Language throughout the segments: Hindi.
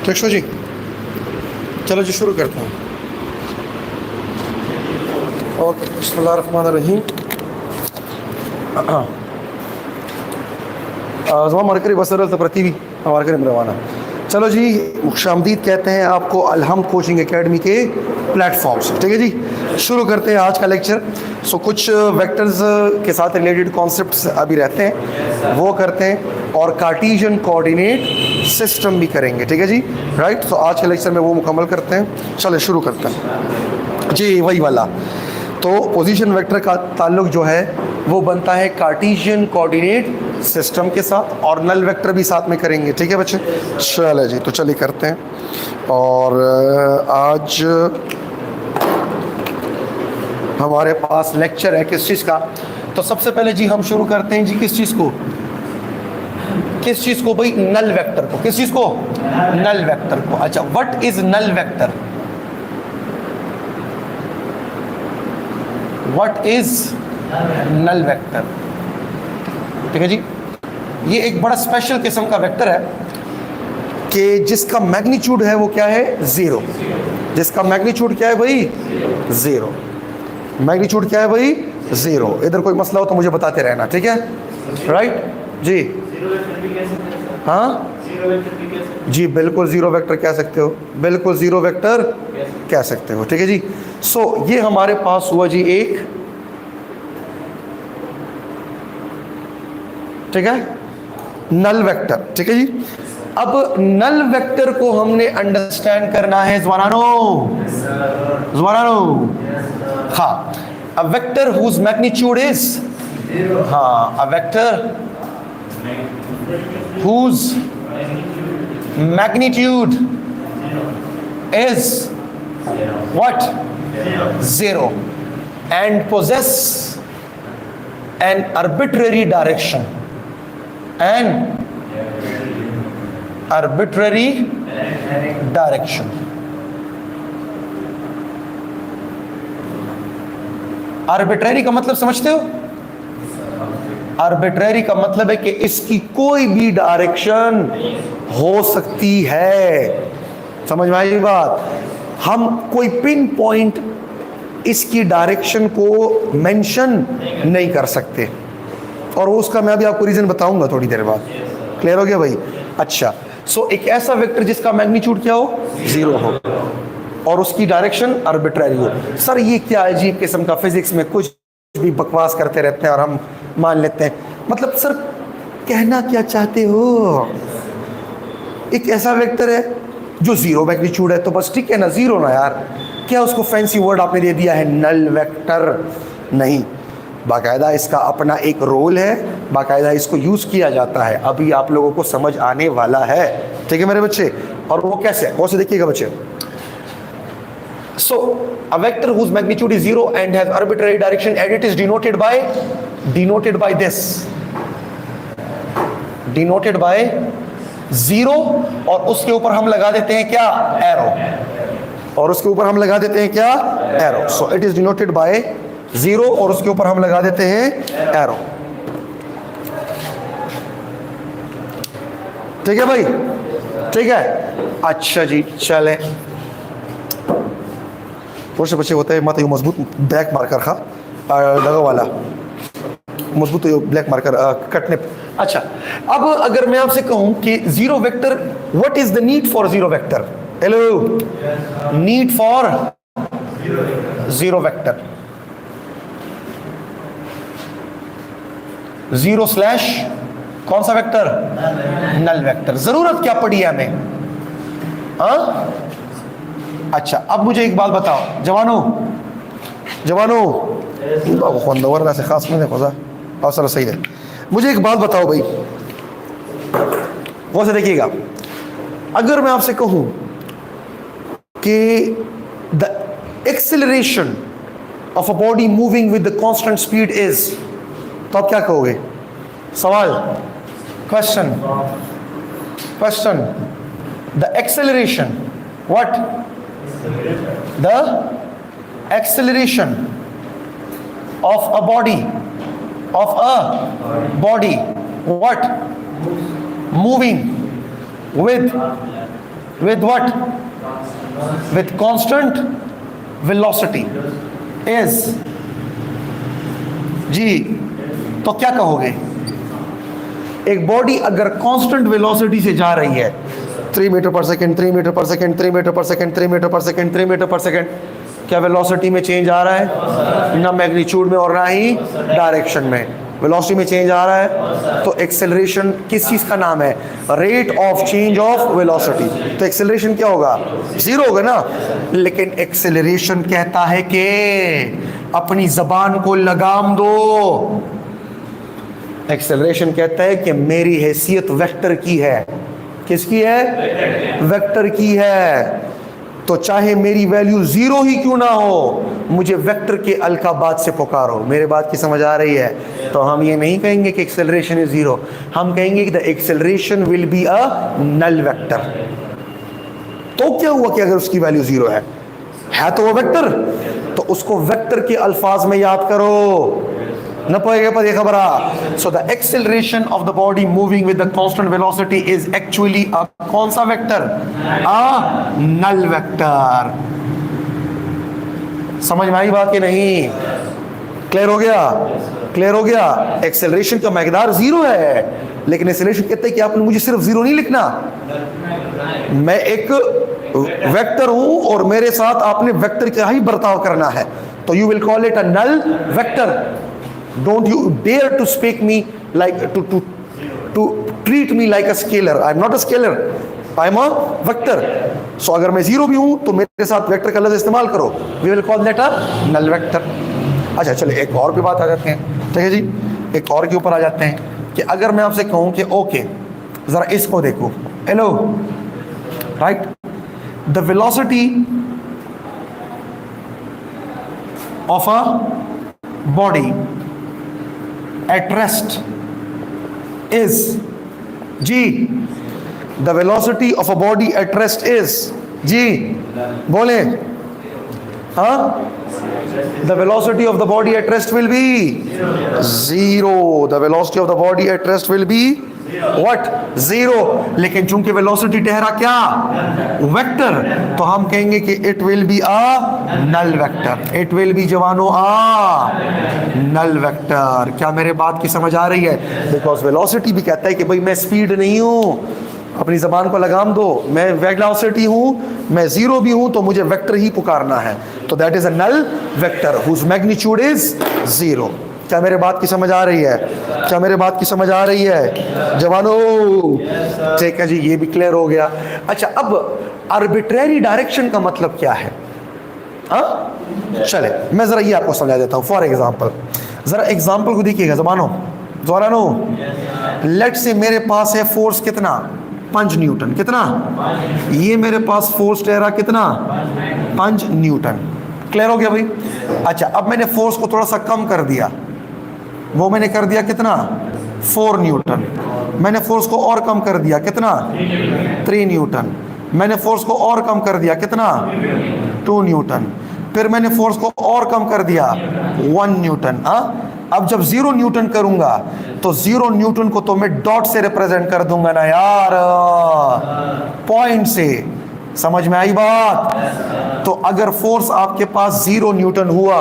देखो जी, चलो जी शुरू करता हूँ। ओके, बिस्मिल्लाहिर्रहमानिर्रहीम। ज़मा मरकरी बसर तप्रतीवी हमारे रवाना। चलो जी, खुशामदीद कहते हैं आपको अलहम कोचिंग एकेडमी के प्लेटफॉर्म से। ठीक है जी, शुरू करते हैं आज का लेक्चर। कुछ वेक्टर्स के साथ रिलेटेड कॉन्सेप्ट्स अभी रहते हैं, वो करते हैं, और कार्टेशियन कोऑर्डिनेट सिस्टम भी करेंगे। ठीक है जी, राइट। तो आज के लेक्चर में वो मुकम्मल करते हैं। चले शुरू करते हैं जी, वही वाला। तो पोजीशन वेक्टर का ताल्लुक जो है वो बनता है कार्टेशियन कोऑर्डिनेट सिस्टम के साथ, और नल वेक्टर भी साथ में करेंगे। ठीक है बच्चे, चले जी, तो चलिए करते हैं। और आज हमारे पास लेक्चर है किस चीज़ का। तो सबसे पहले जी हम शुरू करते हैं जी किस चीज़ को, किस चीज़ को भाई, नल वेक्टर को। किस चीज़ को? नल वेक्टर को। अच्छा, what is null vector? What is null vector? ठीक है जी, ये एक बड़ा स्पेशल किस्म का वेक्टर है कि जिसका मैग्नीट्यूड है वो क्या है? ज़ीरो। जिसका मैग्नीट्यूड क्या है भाई? ज़ीरो। मैग्नीट्यूड क्या है भाई? ज़ीरो। इधर कोई मसला हो तो मुझे बताते रहना, ठीक है? राइट जी, हाँ जी, बिल्कुल ज़ीरो वेक्टर कह सकते हो, बिल्कुल ज़ीरो वेक्टर कह सकते हो। ठीक है जी। ये हमारे पास हुआ जी एक, ठीक है, नल वेक्टर। ठीक है जी। अब नल वेक्टर को हमने अंडरस्टैंड करना है ज़वानो, ज़वानो। हाँ, a vector whose magnitude is, हाँ, a vector whose magnitude is what? Zero, and possess an arbitrary direction, arbitrary का मतलब समझते हो? आर्बिट्ररी का मतलब है कि इसकी कोई भी डायरेक्शन हो सकती है। समझ में आई बात? हम कोई पिन पॉइंट इसकी डायरेक्शन को मेंशन नहीं कर सकते, और उसका मैं अभी आपको रीजन बताऊंगा थोड़ी देर बाद। क्लियर हो गया भाई? अच्छा, एक ऐसा वेक्टर जिसका मैग्नीट्यूड क्या हो? ज़ीरो हो, और उसकी डायरेक्शन आर्बिट्ररी हो। सर ये क्या अजीब किस्म का, फिजिक्स में कुछ भी बकवास करते रहते हैं और हम मान लेते हैं। मतलब सर कहना क्या चाहते हो? एक ऐसा वेक्टर है जो ज़ीरो मैग्नीट्यूड है, तो बस ठीक है ना, ज़ीरो ना यार, क्या उसको फैंसी वर्ड आपने दे दिया है नल वेक्टर? नहीं, बाकायदा इसका अपना एक रोल है, बाकायदा इसको यूज़ किया जाता है। अभी आप लोगों को समझ आने वाला है, ठीक है मेरे बच्चे? और वो कैसे, कौन से देखिएगा बच्चे। A vector whose magnitude is zero and has arbitrary direction, and it is denoted by this, denoted by zero, और उसके ऊपर हम लगा देते हैं क्या? एरो। और उसके ऊपर हम लगा देते हैं क्या? Arrow. It is denoted by zero, और उसके ऊपर हम लगा देते हैं एरो। ठीक है भाई? ठीक है, अच्छा जी, चले। से बच्चे होते हैं मत मजबूत ब्लैक मार्कर खा लगा वाला मजबूत ब्लैक मार्कर कटने। अच्छा, अब अगर मैं आपसे कहूं कि zero vector, what is the need for zero vector? Hello, need for zero vector, zero slash कौन सा वेक्टर? Null vector. जरूरत क्या पड़ी है हमें? हाँ, अच्छा, अब मुझे एक बात बताओ जवानों, से खास में देखो सही है। मुझे एक बात बताओ भाई, गौर से देखिएगा। अगर मैं आपसे कहूं कि the acceleration of a body moving with the constant speed is, तो आप क्या कहोगे? सवाल, question, the acceleration, what? The acceleration of a body what? Moving with with what? With constant velocity is, जी तो क्या कहोगे? एक बॉडी अगर कांस्टेंट वेलोसिटी से जा रही है 3 मीटर पर सेकेंड, 3 मीटर पर सेकेंड, 3 मीटर पर सेकेंड, 3 मीटर पर सेकेंड, 3 मीटर पर सेकेंड, क्या वेलोसिटी में चेंज आ रहा है? ना मैग्नीट्यूड में और ना ही डायरेक्शन में, वेलोसिटी में चेंज आ रहा है। तो एक्सेलरेशन किस चीज का नाम है? Rate of change of velocity. तो एक्सेलरेशन क्या होगा? जीरो होगा ना। लेकिन एक्सेलरेशन कहता है कि अपनी जबान को लगाम दो। एक्सेलरेशन कहता है कि मेरी हैसियत वेक्टर की है। किसकी है? वेक्टर की है। तो चाहे मेरी वैल्यू जीरो ही क्यों ना हो, मुझे वेक्टर के अलकाबात से पुकारो। मेरे बात की समझ आ रही है? तो हम ये नहीं कहेंगे कि एक्सेलरेशन इज जीरो, हम कहेंगे कि the acceleration will be a null vector. तो क्या हुआ कि अगर उसकी वैल्यू जीरो है तो वो वेक्टर, तो उसको वेक्टर के अल्फाज में याद करो न पाएगा पर ये खबर आ। So the acceleration of the body moving with the constant velocity is actually a कौन सा वेक्टर? अ नल वेक्टर। समझ में आई बात कि नहीं? क्लियर हो गया? क्लियर हो गया? एक्सेलरेशन का मकदार जीरो है, लेकिन एक्सेलरेशन कहते हैं कि आपने मुझे सिर्फ जीरो नहीं लिखना, मैं एक वेक्टर हूं और मेरे साथ आपने वेक्टर का ही बर्ताव करना है। तो you will call it a null vector. Don't you dare to speak me like to treat me like a scalar. I'm not a scalar. I'm a vector. So अगर मैं जीरो भी हूं तो मेरे साथ वेक्टर का लफ्ज़ इस्तेमाल करो। We will call that a null vector. अच्छा चलिए एक और भी बात आ जाते हैं, ठीक है जी, एक और के ऊपर आ जाते हैं कि अगर मैं आपसे कहूं कि ओके जरा इसको देखो, hello right, the velocity of a body at rest is, जी the velocity of a body at rest is, जी बोले, हाँ, the velocity of the body at rest will be zero. The velocity of the body at rest will be what? Zero. लेकिन चूंकि वेलोसिटी ठहरा क्या? वेक्टर, तो हम कहेंगे कि it will be a null vector. It will be जवानो अ नल वेक्टर। क्या मेरे बात की समझ आ रही है? बिकॉज वेलोसिटी भी कहता है कि भाई मैं स्पीड नहीं हूं, अपनी जबान को लगाम दो, मैं वेलोसिटी हूं, मैं जीरो भी हूं, तो मुझे वेक्टर ही पुकारना है। तो that is a null vector whose magnitude is zero. क्या मेरे बात की समझ आ रही है? क्या मेरे बात की समझ आ रही है जवानों? ठीक है जी, ये भी क्लियर हो गया। अच्छा, अब आर्बिट्रेरी डायरेक्शन का मतलब क्या है? चले मैं जरा ये आपको समझा देता हूं। फॉर एग्जांपल, जरा एग्जांपल को देखिएगा जवानों, जवानों, लेट से मेरे पास है फोर्स कितना? 5 न्यूटन। कितना? ये मेरे पास फोर्स ठहरा कितना? 5 न्यूटन। क्लियर हो गया भाई? अच्छा, अब मैंने फोर्स को थोड़ा सा कम कर दिया, वो मैंने कर दिया कितना? 4 न्यूटन। मैंने फोर्स को और कम कर दिया कितना? 3 न्यूटन। मैंने फोर्स को और कम कर दिया कितना? 2 न्यूटन। फिर मैंने फोर्स को और कम कर दिया 1 न्यूटन। अब जब 0 न्यूटन करूंगा तो 0 न्यूटन को तो मैं डॉट से रिप्रेजेंट कर दूंगा ना यार, पॉइंट से। समझ में आई बात? तो अगर फोर्स आपके पास 0 न्यूटन हुआ,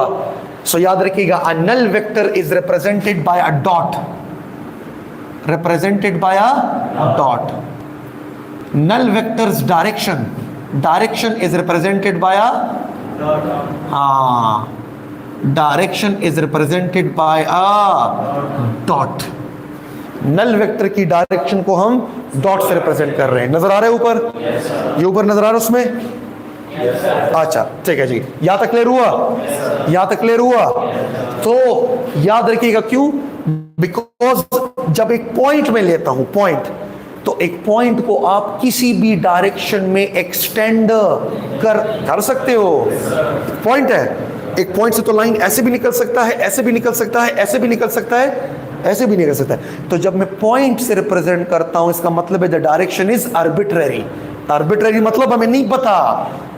सो याद रखिएगा a null vector is represented by a dot. Represented by a dot. Null vectors direction, direction is represented by a, हाँ, direction is represented by a dot. Null vector की डायरेक्शन को हम डॉट से रिप्रेजेंट कर रहे हैं। नजर आ रहा है ऊपर? ये ऊपर नजर आ रहा है उसमें? अच्छा ठीक है जी, यहां तक क्लियर हुआ? यहां तक क्लियर हुआ? तो याद रखिएगा क्यों? बिकॉज जब एक पॉइंट में लेता हूं, पॉइंट, तो एक पॉइंट को आप किसी भी डायरेक्शन में एक्सटेंड कर सकते हो। पॉइंट है, एक पॉइंट से तो लाइन ऐसे भी निकल सकता है, ऐसे भी निकल सकता है, ऐसे भी निकल सकता है, ऐसे भी निकल सकता है। तो जब मैं पॉइंट से रिप्रेजेंट करता हूं, इसका मतलब है the direction is arbitrary. Arbitrary मतलब हमें नहीं पता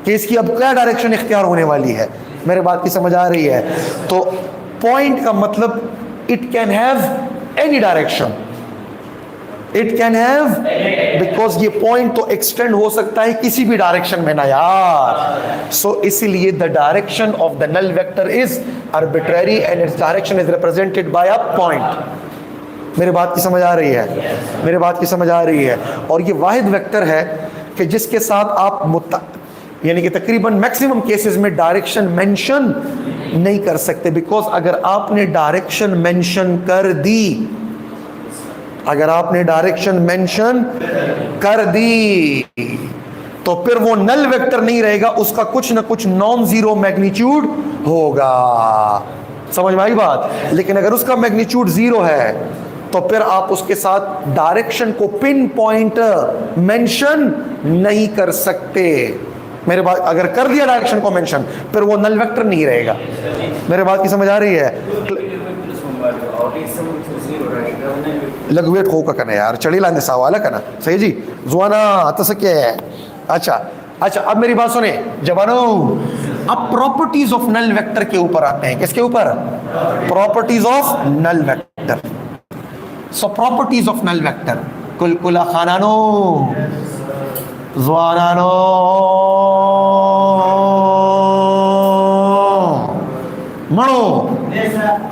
कि इसकी अब क्या डायरेक्शन इख्तियार होने वाली है। मेरे बात की समझ आ रही है? तो पॉइंट का मतलब it can have any direction. It can have, because ये पॉइंट तो एक्सटेंड हो सकता है किसी भी डायरेक्शन में ना यार। सो इसीलिए the direction of the null vector is arbitrary and its direction is represented by a point. मेरे बात की समझ आ रही है? मेरे बात की समझ आ रही है? और ये वाहिद वेक्टर है कि जिसके साथ आप यानी कि तकरीबन मैक्सिमम केसेस में डायरेक्शन मेंशन नहीं कर सकते, बिकॉज अगर आपने डायरेक्शन मेंशन कर दी, अगर आपने डायरेक्शन मेंशन कर दी तो फिर वो नल वेक्टर नहीं रहेगा, उसका कुछ ना कुछ नॉन जीरो मैग्नीट्यूड होगा। समझ में आई बात? लेकिन अगर उसका मैग्नीट्यूड जीरो है तो फिर आप उसके साथ डायरेक्शन को पिन पॉइंट मेंशन नहीं कर सकते। मेरे बात, अगर कर दिया डायरेक्शन को मेंशन, फिर वो नल वेक्टर नहीं रहेगा। मेरे बात की समझ आ रही है? लघुवेट हो का कना यार, चढ़ी लाने सवाल है कना, सही जी जुआना तस क्या है। अच्छा अच्छा, अब मेरी बात सुने जवानो, अब प्रॉपर्टीज ऑफ नल वेक्टर के ऊपर आते हैं। किसके ऊपर? Properties of null vector. So properties of null vector, कुलकुला खानानो जुआनानो मणो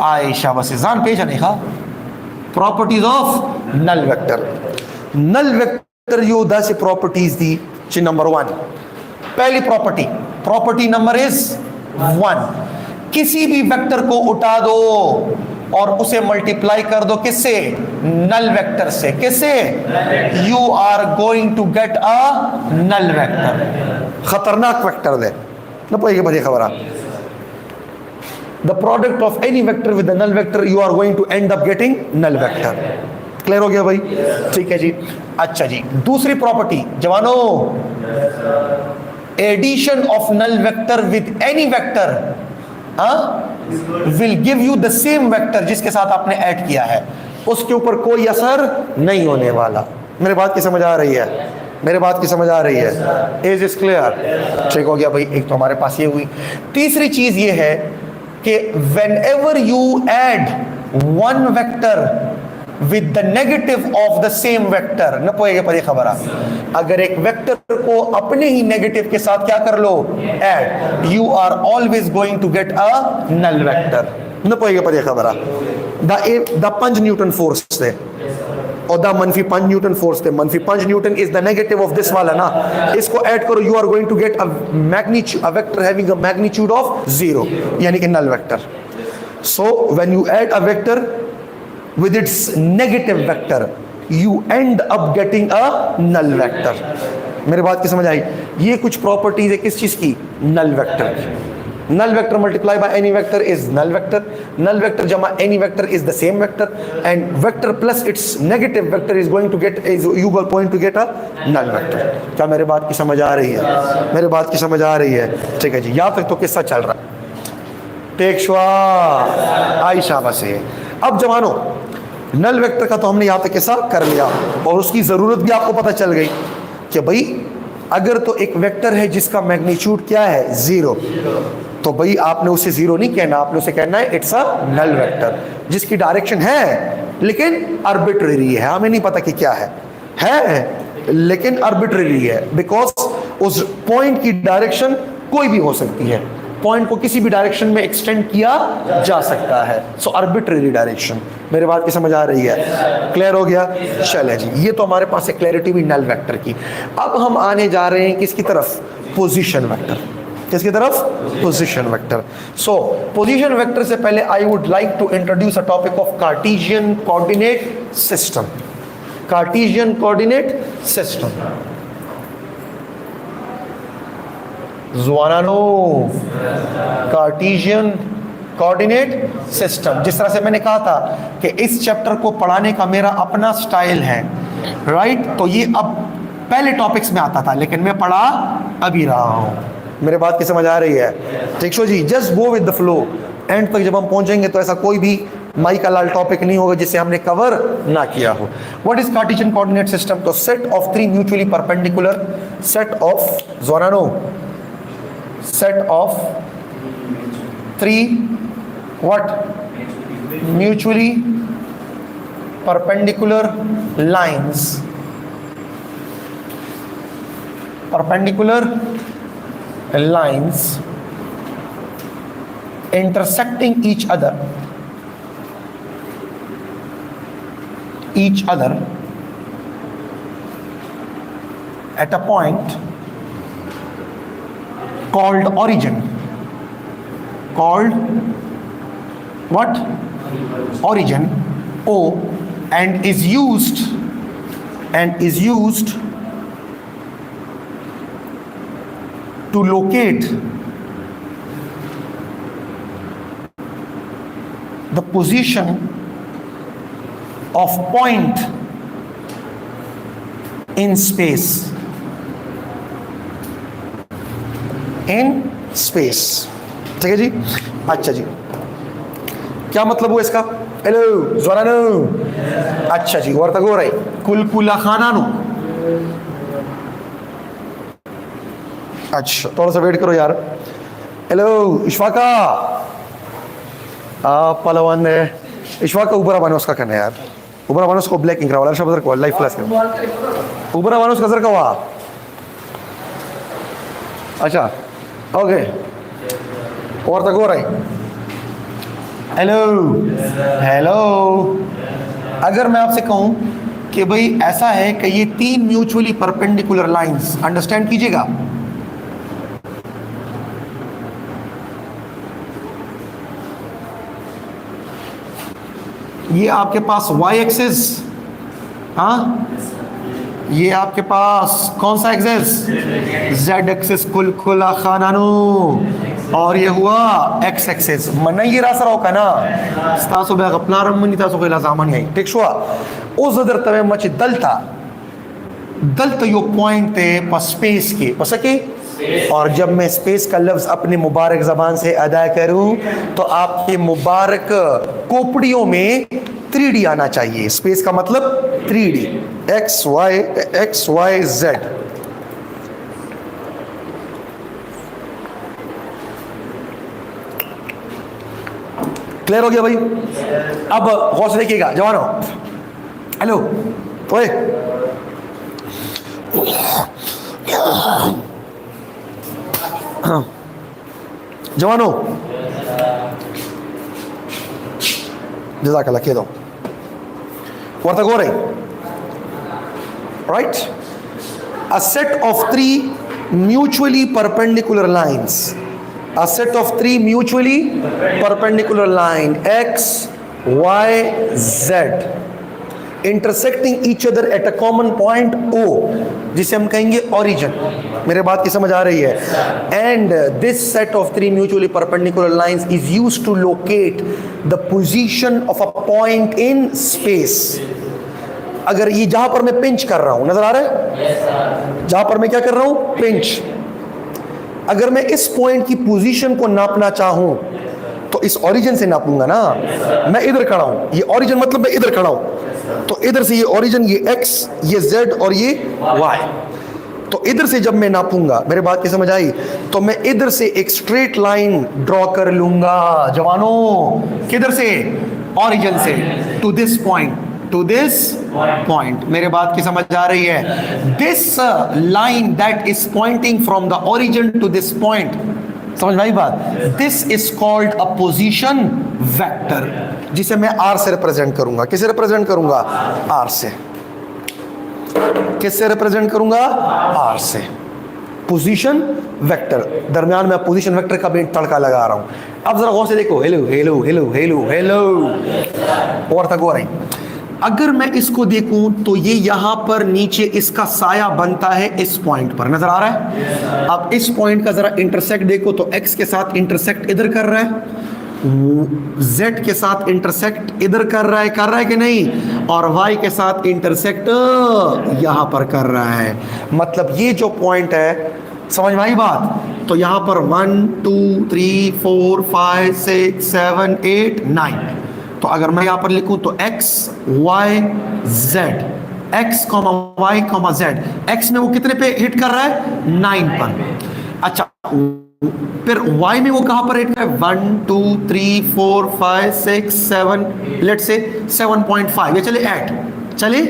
आयशा वसीजान पेश नहीं खा। Properties of null vector. Null vector यो 10 प्रॉपर्टीज दी। नंबर 1, पहली प्रॉपर्टी, प्रॉपर्टी नंबर इज 1, किसी भी वेक्टर को उठा दो और उसे मल्टीप्लाई कर दो किससे? नल वेक्टर से। किससे? You are going to get a null vector. खतरनाक वेक्टर दे ना पाएगी बड़ी खबर आ। The product of any vector with the null vector, you are going to end up getting null vector. Clear हो गया भाई? ठीक है जी। अच्छा जी, दूसरी प्रॉपर्टी जवानो, addition of null vector with any vector will give you the same vector जिसके साथ आपने ऐड किया है, उसके ऊपर कोई असर नहीं होने वाला। मेरे बात की समझ आ रही है? मेरे बात की समझ आ रही है? Is is clear? ठीक हो गया भाई। एक तो हमारे पास ये हुई। तीसरी चीज ये है कि whenever you add one vector with the negative of the same vector, न पोएगा पर ये खबर आ, अगर एक वेक्टर को अपने ही नेगेटिव के साथ क्या कर लो? Add, you are always going to get a null vector। न पोएगा पर ये खबर आ। the 5 न्यूटन फोर्स थे और द मनफी 5 न्यूटन फोर्स थे। मनफी 5 newton is the negative of this वाला ना, इसको ऐड करो, you are going to get a magnitude, a vector having a magnitude of 0, यानी कि null vector. So when you add a vector with its negative vector, you end up getting a null vector. मेरी बात की समझ आई? ये कुछ प्रॉपर्टीज है किस चीज की? नल वेक्टर की। null vector multiplied by any vector is null vector, null vector jama any vector is the same vector, and vector plus its negative vector is going to get, is you are going to get a null vector। क्या मेरे बात की समझ आ रही है? मेरे बात की समझ आ रही है? ठीक है जी, यहाँ तक तो किस्सा चल रहा है। टेक श्वा आयशा बसे। अब जवानों, नल वेक्टर का तो हमने यहाँ तक किस्सा कर लिया और उसकी ज़रूरत भी आपको पता चल गई कि भाई अगर तो एक वेक्टर है जिसका मैग्नीट्यूड क्या है? 0, तो भाई आपने उसे 0 नहीं कहना, आपने उसे कहना है इट्स अ नल वेक्टर, जिसकी डायरेक्शन है लेकिन आर्बिट्रेरी है, हमें नहीं पता कि क्या है लेकिन आर्बिट्रेरी है, बिकॉज उस पॉइंट की डायरेक्शन कोई भी हो सकती है, पॉइंट को किसी भी डायरेक्शन में एक्सटेंड किया जा सकता है। सो आर्बिट्रेरी डायरेक्शन। मेरे बात की समझ आ रही है? क्लियर हो गया? चले जी, ये तो हमारे पास एक क्लैरिटी हुई नल वेक्टर की। अब हम आने जा रहे हैं किसकी तरफ? Position vector. किसकी तरफ? Position vector. So position vector से पहले I would like to introduce a topic of Cartesian coordinate system. Cartesian coordinate system. जुआनानो, कार्टेशियन कोऑर्डिनेट सिस्टम। जिस तरह से मैंने कहा था कि इस चैप्टर को पढ़ाने का मेरा अपना स्टाइल है, राइट? तो ये अब पहले टॉपिक्स में आता था लेकिन मैं पढ़ा अभी रहा हूं। मेरे बात की समझ आ रही है? ठीक शो जी, just go with the flow. End तक जब हम पहुंचेंगे तो ऐसा कोई भी माई का लाल टॉपिक नहीं होगा जिसे हमने कवर ना किया हो। What is Cartesian coordinate system? तो set of 3 mutually perpendicular, set of जोनानो, set of 3 what? Mutually perpendicular lines, perpendicular lines intersecting each other at a point called origin. Called what? Origin. O. And is used to locate the position of point in space. ठीक है जी। अच्छा जी, क्या मतलब हुआ इसका? हेलो जोरानो। अच्छा जी, और तक हो रही कुलकुला खानानु। अच्छा, थोड़ा सा वेट करो यार। हेलो इश्फाका, पलवान है इश्फाका, उबरा बानो उसका कहना यार, उबरा बानो उसको ब्लैक इंक वाला शब्द को लाइफ क्लास में उबरा बानो उसका जर का हुआ। अच्छा ओके, और तक हो रही। हेलो, अगर मैं आपसे कहूं कि भाई ऐसा है कि ये 3 म्यूचुअली परपेंडिकुलर लाइंस, अंडरस्टैंड कीजिएगा, ये आपके पास y एक्सिस, हाँ ये आपके पास कौन सा एक्सिस? z एक्सिस कुलकुला खानानु, और ये हुआ x एक्सिस। मन ये रासर होगा ना स्तासो बैग अपना रमनी तासो के लाजामन है ठीक शुआ ओ जदर तवे मच दलता यो पॉइंट थे पर स्पेस के पसके। और जब मैं स्पेस का लफ्ज अपने मुबारक जबान से अदा करूं तो आपके मुबारक कोपड़ियों में 3D आना चाहिए। स्पेस का मतलब 3D, x y z। Clear हो गया भाई? अब गौर से देखिएगा जवानों। हेलो ओए, जवानों जज़ाकल्लाह, कह दो वर्ता गो रही right. A set of 3 mutually perpendicular lines, a set of 3 mutually perpendicular line x y z intersecting each other at a common point O, जिसे हम कहेंगे origin। मेरे बात की समझ आ रही है? And this set of 3 mutually perpendicular lines is used to locate the position of a point in space। अगर ये जहां पर मैं पिंच कर रहा हूं, नजर आ रहा है? जहां पर मैं क्या कर रहा हूं? पिंच। अगर मैं इस पॉइंट की पोजीशन को नापना चाहूं तो इस ओरिजिन से नापूंगा ना। मैं इधर खड़ा हूं, ये ओरिजिन मतलब मैं इधर खड़ा हूं, तो इधर से ये ओरिजिन, ये x, ये z और ये y, तो इधर से जब मैं नापूंगा, मेरे बात की समझ आई, तो मैं इधर से एक स्ट्रेट लाइन ड्रॉ कर लूंगा जवानों। किधर से? ओरिजिन से, to this point, to this point. मेरे बात की समझ आ रही है? This line that is pointing from the origin to this point, समझ में आई बात? This is called a position vector, जिसे मैं आर से रिप्रेजेंट करूंगा। किसे रिप्रेजेंट करूंगा? आर से। किससे रिप्रेजेंट करूंगा? आर से। पोजीशन वेक्टर, दरमियान में पोजीशन वेक्टर का भी तड़का लगा रहा हूं। अब जरा गौर से देखो, hello hello hello hello hello, और तक हो रही। अगर मैं इसको देखूं तो ये यहां पर नीचे इसका साया बनता है इस पॉइंट पर, नजर आ रहा है? अब इस पॉइंट का जरा इंटरसेक्ट देखो तो x के साथ इंटरसेक्ट इधर कर रहा है, z के साथ इंटरसेक्ट इधर कर रहा है कि नहीं, और y के साथ इंटरसेक्ट यहां पर कर रहा है। मतलब ये जो पॉइंट है, समझ में आई बात? तो यहां पर 1 2 3 4 5 6 7 8 9, तो अगर मैं यहां पर लिखूं तो x y z, x y z, x में वो कितने पे हिट कर रहा है? 9 पर। अच्छा, फिर y में वो कहां पर हिट कर रहा है? 1 2 3 4 5 6 7, लेट्स से 7.5, ये चले 8, चले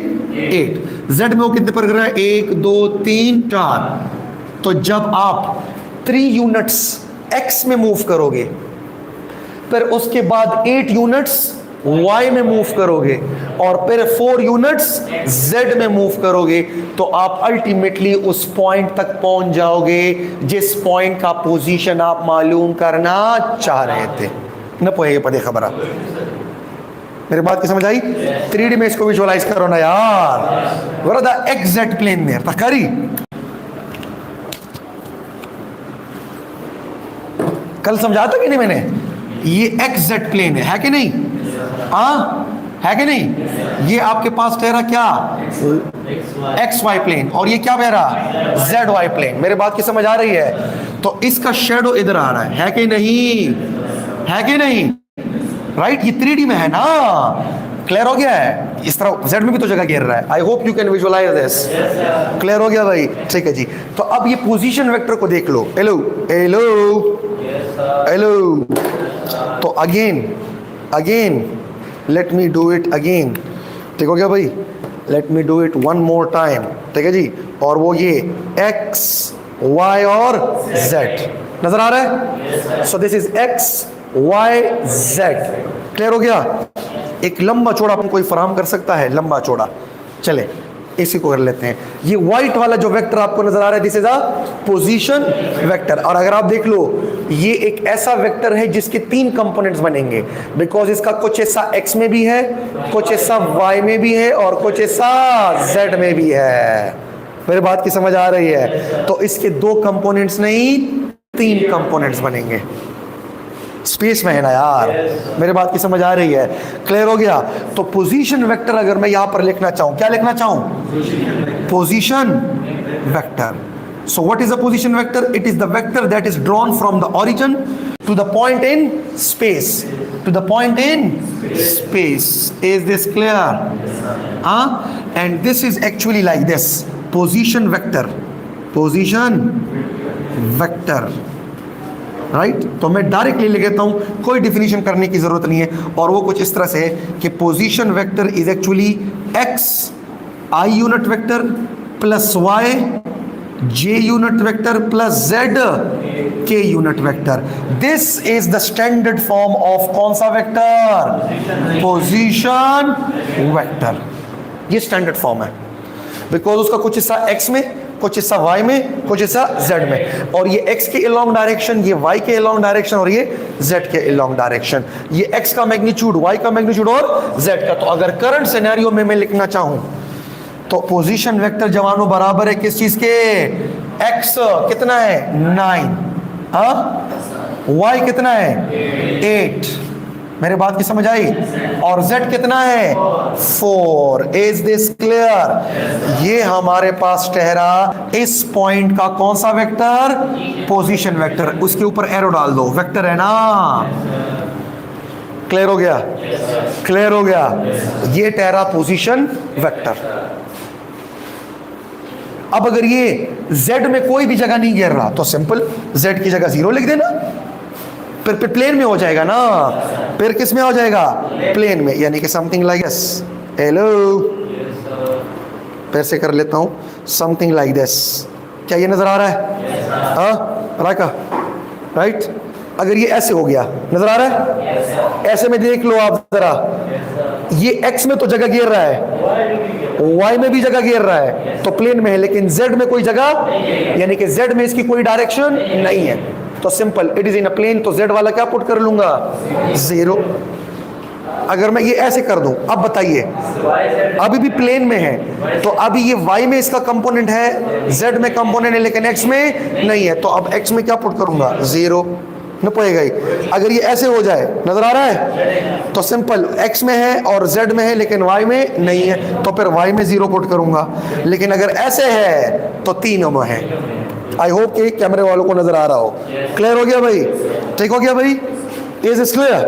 8। जेड में वो कितने पर गिर रहा है? 1 2 3 4। तो जब आप 3 यूनिट्स एक्स में मूव करोगे, फिर उसके बाद 8 यूनिट्स y में मूव करोगे, और फिर 4 यूनिट्स z में मूव करोगे, तो आप अल्टीमेटली उस पॉइंट तक पहुंच जाओगे जिस पॉइंट का पोजीशन आप मालूम करना चाह रहे थे। न पोएगे पदे खबर आप। मेरी बात की समझ आई? 3D में इसको विजुअलाइज करो ना यार। what are the exact plane there? तकरी कल समझा था कि नहीं मैंने? ये एग्जैक्ट प्लेन है कि नहीं? है कि नहीं? ये आपके पास ठहरा क्या? एक्स वाई प्लेन, और ये क्या बह रहा? Z y plane. मेरे बात की समझ आ रही है? तो इसका शेडो इधर आ रहा है कि नहीं? है कि नहीं? राइट, ये 3D में है ना। क्लियर हो गया है? इस तरह जेड में भी तो जगह घेर रहा है। I hope you can visualise this. Clear हो गया भाई? ठीक है जी। तो अब ये पोजीशन वेक्टर को देख लो। Hello hello hello. तो again let me do it again. ठीक हो गया भाई? Let me do it one more time. ठीक है जी। और वो ये एक्स वाई और जेड नजर आ रहा है? So this is x y z. Clear हो गया? एक लंबा चौड़ा अपन कोई फराहम कर सकता है, लंबा चौड़ा। चले इसी को कर लेते हैं। ये व्हाइट वाला जो वेक्टर आपको नजर आ रहा है, this is a position vector. और अगर आप देख लो, ये एक ऐसा वेक्टर है जिसके 3 कंपोनेंट्स बनेंगे, बिकॉज इसका कुछ हिस्सा एक्स में भी है, कुछ हिस्सा वाई में भी है, और कुछ हिस्सा जेड में भी है। मेरी बात की समझ आ रही है? तो इसके 2 कंपोनेंट्स नहीं, 3 कंपोनेंट्स बनेंगे। स्पेस में है ना यार? मेरे बात की समझ आ रही है? क्लियर हो गया? तो पोजीशन वेक्टर अगर मैं यहां पर लिखना चाहूं, क्या लिखना चाहूं? Position vector. So what is a position vector? It is the vector that is drawn from the origin to the point in space, to the point in space. Is this clear? And this is actually like this, position vector, position vector. Right तो मैं डायरेक्टली लिख देता हूं, कोई डिफिनीशन करने की जरूरत नहीं है। और वो कुछ इस तरह से है कि position vector is actually X I unit vector plus Y J unit vector plus Z K unit vector. This is the standard form of कौन सा वेक्टर? Position vector. ये स्टैंडर्ड फॉर्म है, बिकॉज उसका कुछ हिस्सा एक्स में, कुछ हिस्सा y में, कुछ हिस्सा z में। और ये x के अलोंग डायरेक्शन, ये y के अलोंग डायरेक्शन, और ये z के अलोंग डायरेक्शन। ये x का मैग्नीट्यूड, y का मैग्नीट्यूड और z का। तो अगर करंट सिनेरियो में मैं लिखना चाहूं तो पोजीशन वेक्टर जवानों बराबर है किस चीज के? x कितना है? 9। y कितना है? 8। मेरे बात की समझ आई? और z कितना है? 4। Is this clear? ये हमारे पास ठहरा इस पॉइंट का कौन सा वेक्टर? Position vector. उसके ऊपर एरो डाल दो, वेक्टर है ना। क्लियर हो गया? क्लियर हो गया? ये ठहरा पोजीशन वेक्टर। अब अगर ये z में कोई भी जगह नहीं घेर रहा तो सिंपल z की जगह 0 लिख देना, फिर प्लेन में हो जाएगा ना। फिर किस में हो जाएगा? प्लेन में, यानी कि समथिंग लाइक दिस। हेलो, फिर से कर लेता हूं, समथिंग लाइक दिस। क्या ये नजर आ रहा है? हाँ राइट। अगर ये ऐसे हो गया, नजर आ रहा है? ऐसे में देख लो आप जरा, ये x में तो जगह घेर रहा है, y में भी जगह घेर रहा है, तो प्लेन में है। लेकिन z में कोई जगह, यानी कि z में इसकी कोई डायरेक्शन नहीं है, तो simple it is in a plane. तो z वाला क्या पुट कर लूंगा? 0। अगर मैं ये ऐसे कर दूं, अब बताइए, अभी भी प्लेन में है, तो अभी ये y में इसका कंपोनेंट है, z में कंपोनेंट है, लेकिन x में नहीं है। तो अब x में क्या पुट करूंगा? 0 न पड़ेगा ही। अगर ये ऐसे हो जाए, नजर आ रहा है? तो सिंपल x में है और z में है, लेकिन y में नहीं है, तो फिर y में 0 पुट करूंगा। लेकिन अगर ऐसे है तो तीनों में है। आई होप कि कैमरे वालों को नजर आ रहा हो। क्लियर हो गया भाई? ठीक हो गया भाई? Is is clear?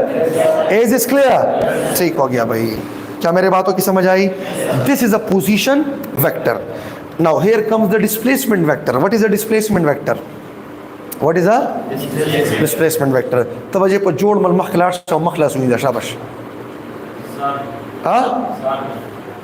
Is is clear? ठीक हो गया भाई? क्या मेरे बातों की समझ आई? This is a position vector. Now here comes the displacement vector. What is a displacement vector? What is a displacement vector? तवज्जो पर जोड़ मल मखलाश और मखला सुनी दा शाबाश। हाँ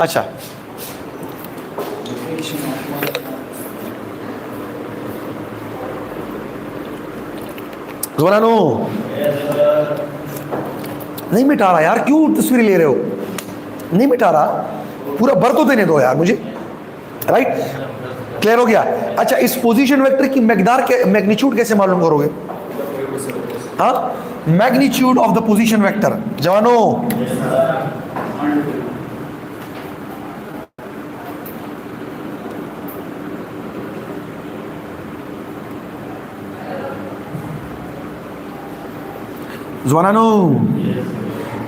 अच्छा नो नहीं मिटा रहा यार, क्यों तस्वीर ले रहे हो? नहीं मिटा रहा, पूरा भर तो देने दो यार मुझे। राइट, क्लियर हो गया? अच्छा, इस पोजीशन वेक्टर की मैग्नीट्यूड के मैग्नीट्यूड कैसे मालूम करोगे? हाँ, magnitude of the position vector जवानों, जवानो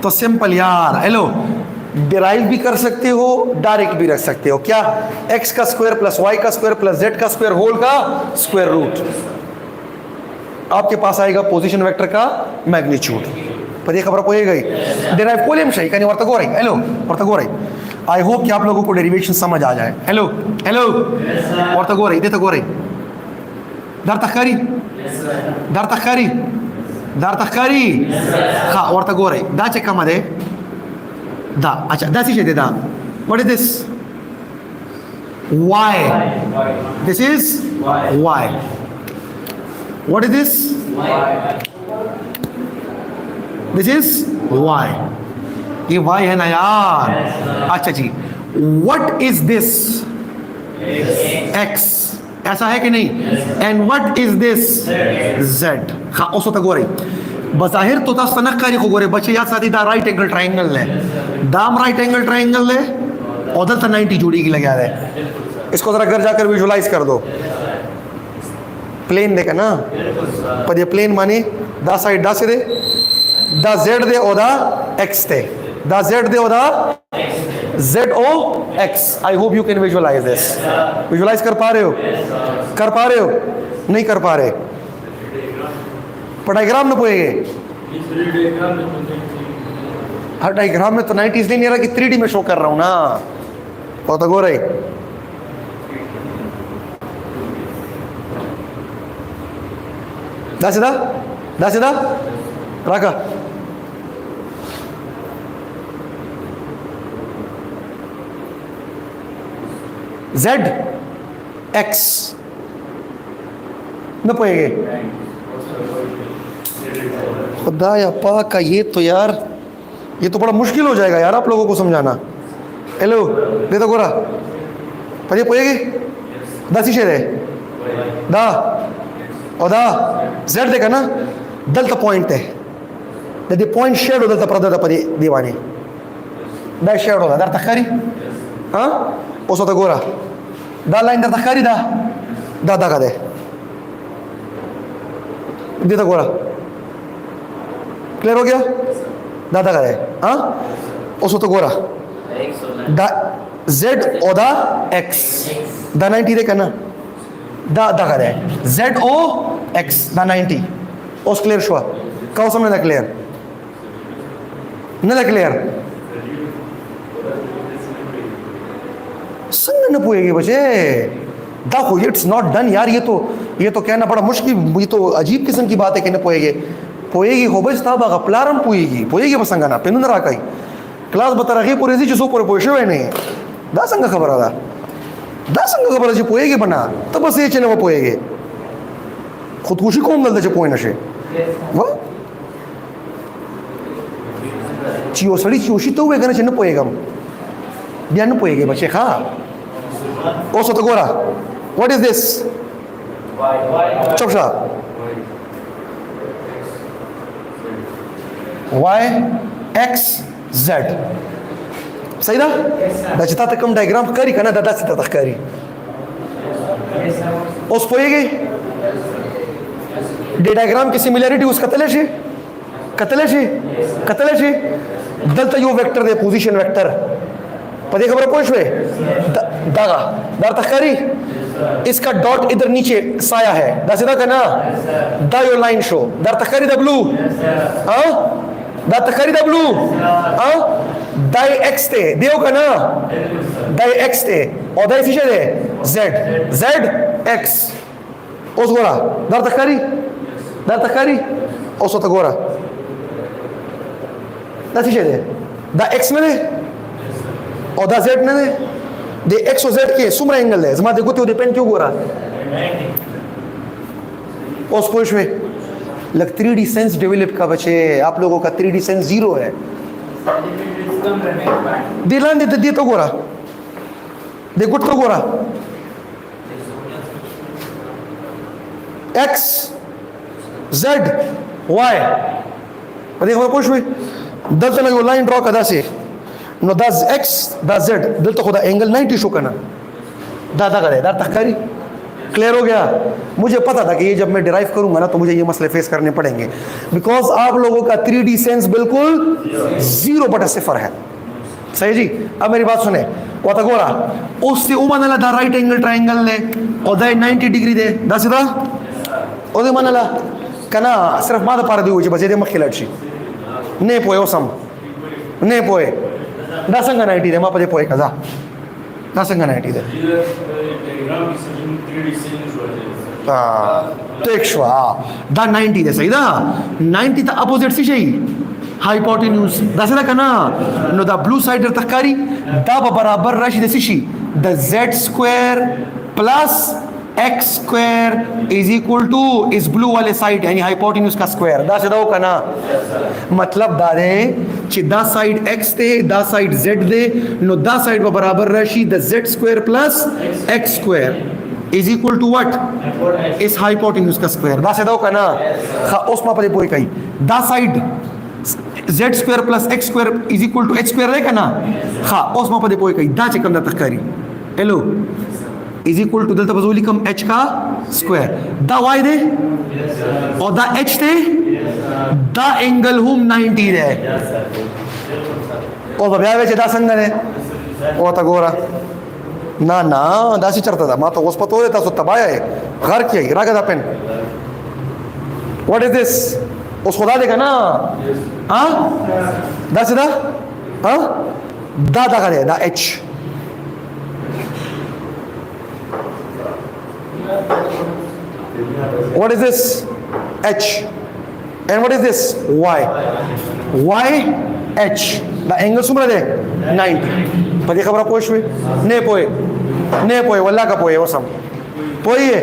तो सिंपल यार, हेलो, डिराइव भी कर सकते हो, डायरेक्ट भी रख सकते हो। क्या? x का स्क्वायर प्लस y का स्क्वायर प्लस z का स्क्वायर होल का स्क्वायर रूट, आपके पास आएगा पोजीशन वेक्टर का मैग्नीट्यूड। पर ये खबर पोएगा ही डिराइव कोलेम शाही कहीं वर्तक हो रही। हेलो, वर्तक हो रही। आई होप कि आप लोगों को डेरिवेशन समझ आ जाए। हेलो हेलो, वर्तक हो रही, दे तक हो रही, दर तखकारी दर तखकारी दर तखकारी हाँ, वर्तक हो रही। दा चेक कमा दे दा, अच्छा दा सी दे दा। What is this? y, this is y. What is this? This is y. ये y है ना यार? अच्छा जी, what is this? x, ऐसा है कि नहीं? and what is this? z. हाँ, उसको तक हो रही। बज़ाहिर तो ता सनक्कारी को गोरे बच्चे याद साथी दा राइट एंगल ट्रायंगल ले, दाम राइट एंगल ट्रायंगल ले और दल 90 जोड़ी की लगा दे। इसको जरा घर जाकर विजुलाइज कर दो। प्लेन देखा ना, पर ये प्लेन माने दा साइड दा से दे, दा जेड दे और दा एक्स दे, दा जेड दे और दा z o x. I hope you can visualise this. Visualise कर पा रहे हो? कर पा रहे हो? नहीं कर पा रहे? पर डायग्राम में पोएंगे। हर डायग्राम में तो 90 इसलिए नहीं रहा कि 3D में शो कर रहा हूं ना, बहुत अगो रही। दा सीधा रखा। जेड एक्स न पोएंगे। खुदा या पाक का, ये तो यार, ये तो बड़ा मुश्किल हो जाएगा यार आप लोगों को समझाना। हेलो, दे तो गोरा पर ये पोएगी दा शीशे दे दा और दा जेड देखा ना, दल तो पॉइंट है, यदि पॉइंट शेड होता प्रदा पर दीवानी दा शेड होता दर तखरी। हाँ, उसको तो गोरा दा लाइन दर तखरी दा दा दा का दे दे तो गोरा। क्लियर हो गया? दादा का है। हाँ, उसको तो गोरा दा जेड और दा एक्स दा 90 देखा ना, दा दा का है जेड ओ एक्स दा 90 उस क्लियर शुआ का समझ ना? क्लियर ना? क्लियर संग न पोएगी बचे देखो, इट्स नॉट डन यार। ये तो कहना बड़ा मुश्किल, ये तो अजीब किस्म की बात है कि न पोएगे। पोएगी हो बस ता बागा प्लारम पोएगी बसंगना पेनु न राकाई क्लास बता रखी पूरे जी सो पूरे पोशे हुए नहीं दा संग खबर आदा दा संग खबर जी पोएगी बना तो बस ये चले वो पोएगी खुदकुशी कौन गलत पोए नशे वो चियो सड़ी चियोशी तो हुए गना चने पोएगा बियान पोएगी बच्चे। खा ओ सो तो गोरा, व्हाट इज दिस? चुप सा y x z सही ना? दचता तकम डायग्राम करी कना दादा सीता तक करी उस पोएगी डे डायग्राम की सिमिलरिटी उस कतलेशी दलता यो वेक्टर दे पोजीशन वेक्टर पदे खबर पोछवे दागा दार तखरी। इसका डॉट इधर नीचे साया है दा सीधा कना दा यो लाइन शो दार तखरी द ब्लू। हाँ, दा तखरी द ब्लू। हाँ, दाई एक्स ते देव कना दाई एक्स ते और दाई फीचर है जेड एक्स उस गोरा दार तखरी उस तो गोरा Da si șede. Da x ne o da z ne de x o z के sumra angle है जमा देखो तो depend क्यों हो रहा उस पुश में लग 3D सेंस डेवलप का बचे आप लोगों का 3D सेंस जीरो है दिलान दे तो गोरा दे गुट तो गोरा x z y देखो पुश में दल तो लगे लाइन ड्रॉ कदा से नो दा x दा z दल तो खुदा एंगल 90 शो करना दादा करे दादा तकरी क्लियर हो गया मुझे पता था कि ये जब मैं डिराइव करूंगा ना तो मुझे ये मसले फेस करने पड़ेंगे बिकॉज आप लोगों का 3D सेंस बिल्कुल 0/0 है सही जी अब मेरी बात सुने गोरा उससे उमानला दा राइट एंगल ट्रायंगल ने और दा 90 डिग्री दे दा सीधा ओदे मानला कना सिर्फ मादा पार दी बस ये मखिलाची ने पोए ओसम ने पोए दा संग 90 दे मा पदे पोए कजा दा संग 90 दे टेक्शवा दा 90 दे सही दा 90 ता अपोजिट सी शई हाइपोटेन्यूज दा से कना नो दा ब्लू साइड तकारी दा बराबर राशि दे सी द z square plus x square is equal to इस ब्लू वाले साइड यानी हाइपोटेन्यूज का स्क्वायर दा से दो कना मतलब दा दे ची दा साइड x दे दा साइड z दे नो दा साइड बराबर राशि the z square plus x square is equal to what इस हाइपोटेन्यूज का स्क्वायर दा से दो कना खा उसमा पदे पोई कई दा side z square plus x square is equal to h square रहे कना खा उसमा पदे पोई कई दा चकम दा तकरी हेलो इज इक्वल टू दलता बजूली कम h का स्क्वायर दा y दे और दा h दे दा एंगल हुम 90 दे और बब्या वेचे दा संग ने ओ ता गोरा ना ना दासी चरता था मा तो गोस्पत हो देता सो तबाया है घर किया रागा दा पेन व्हाट इज दिस उस खुदा देगा ना हाँ दा सीधा हाँ दा दा करे दा h what is this h and what is this y y h the angle sumra de 90 padi khabra posh में ne poe walla ka poe wasam poiye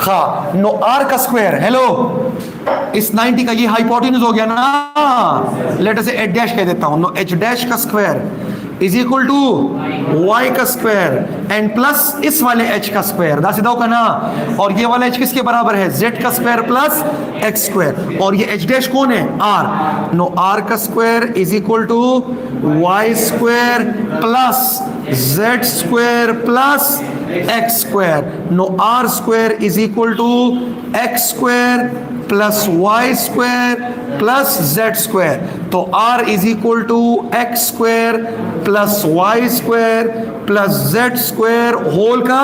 ha no r का स्क्वायर हेलो इस 90 का ये हाइपोटेन्यूज हो गया ना लेट अस h डैश कह देता हूं नो h डैश का square is equal to y का स्क्वायर एंड प्लस इस वाले h का स्क्वायर दा सीधा ना और ये वाला h किसके बराबर है z का स्क्वायर प्लस x स्क्वायर और ये h डैश कौन है r नो r का square is equal to y square plus z square plus x square no r square is equal to x square plus y square plus z square तो r is equal to x square plus y square plus z square whole का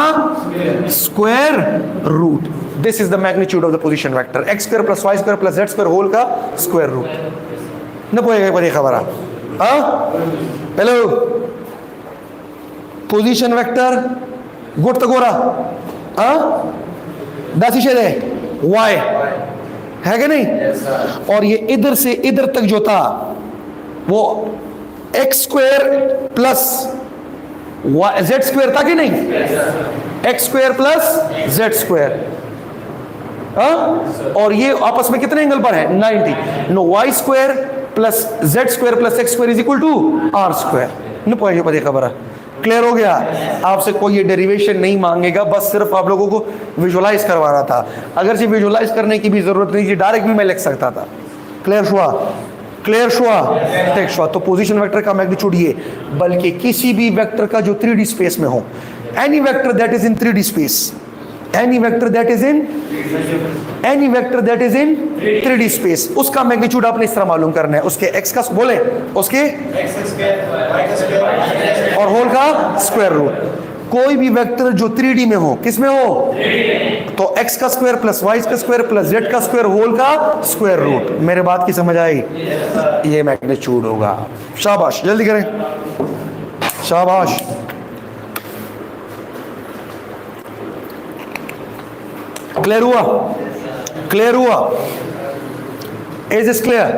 square root this is the magnitude of the position vector x square plus y square plus z square whole का स्क्वायर रूट न पोएगा पड़ी खबर हाँ हेलो पोजीशन वेक्टर गुट तो गोरा हाँ दासी शेदे y है कि नहीं और ये इधर से इधर तक जो था वो x square plus z square था कि नहीं x square plus z square और ये आपस में कितने एंगल पर है 90 no y square plus z square plus x square is equal to r square न पॉइंट पर खबर है क्लियर हो गया आपसे कोई ये डेरिवेशन नहीं मांगेगा बस सिर्फ आप लोगों को विजुलाइज करवाना था अगर से विजुलाइज करने की भी जरूरत नहीं थी डायरेक्ट भी मैं लिख सकता था क्लियर हुआ टेक हुआ तो पोजीशन वेक्टर का मैग्नीट्यूड ये बल्कि किसी भी वेक्टर का जो 3D स्पेस में हो any vector that is in 3D space any vector that is in 3D space उसका मैग्नीट्यूड आपने इस तरह मालूम करना है उसके x का बोले उसके और होल का स्क्वायर रूट कोई भी वेक्टर जो 3D में हो किस में हो तो x का स्क्वायर प्लस y का स्क्वायर प्लस z का स्क्वायर होल का स्क्वायर रूट मेरे बात की समझ आई ये मैग्नीट्यूड होगा शाबाश जल्दी करें शाबाश क्लियर हुआ is this clear